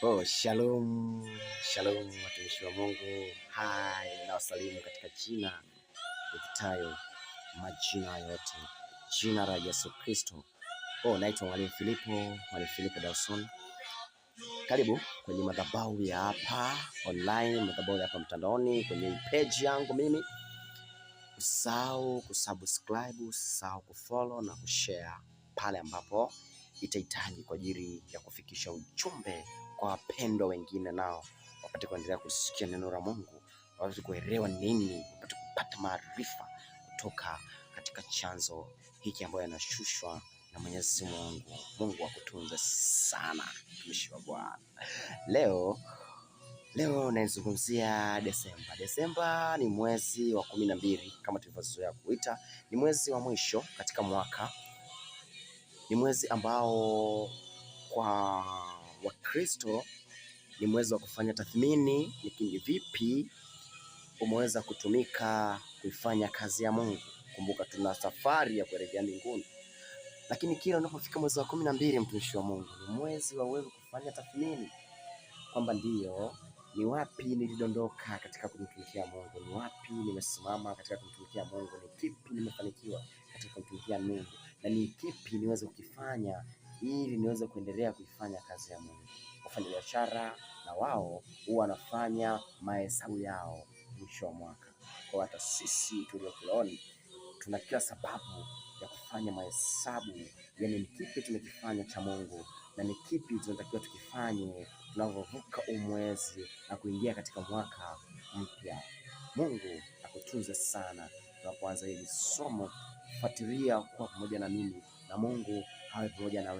Oh, shalom, shalom watumishi wa Mungu. Hai, na wasalimu katika jina lipitayo majina yote, jina la Yesu Kristo. Naitwa Mwalimu Filipo Dawson. Karibu kwenye madhabahu ya hapa online, madhabahu ya hapa mtandaoni, kwenye page yangu mimi. Usisahau kusubscribe, usisahau kufollow na kushare pale ambapo itahitaji kwa ajili ya kufikisha ujumbe kwa wapendwa wengine, nao wapate kuendelea kusikia neno la Mungu, wapate kuelewa nini, wapate kupata maarifa kutoka katika chanzo hiki ambayo yanashushwa na Mwenyezi Mungu. Mungu akutunze sana, mtumishi wa Bwana. Leo naizungumzia Desemba. Desemba ni mwezi wa 12 kama tulivyozoea kuita. Ni mwezi wa mwisho katika mwaka. Ni mwezi ambao kwa Wakristo ni mwezi wa kufanya tathmini, ni vipi umeweza kutumika kuifanya kazi ya Mungu. Kumbuka tuna safari ya kuelekea mbinguni. Lakini kila unapofika mwezi wa 12, mtumishi wa Mungu, ni mwezi wa wewe kufanya tathmini kwamba ndiyo, ni wapi nilidondoka katika kumtumikia Mungu, ni wapi nimesimama katika kumtumikia Mungu, ni kipi nimefanikiwa katika kumtumikia Mungu, na ni kipi niweze kukifanya ili niweze kuendelea kuifanya kazi ya Mungu. Wafanya biashara na wao huwa wanafanya mahesabu yao mwisho wa mwaka. Kwa hata sisi tuliokioni tuna kila sababu ya kufanya mahesabu, yani ni kipi tumekifanya cha Mungu na ni kipi tunatakiwa tukifanye tunavyovuka umwezi na kuingia katika mwaka mpya. Mungu akutunze sana. Tunapoanza hili somo, fuatilia kwa pamoja na mimi, na Mungu awe pamoja na wewe.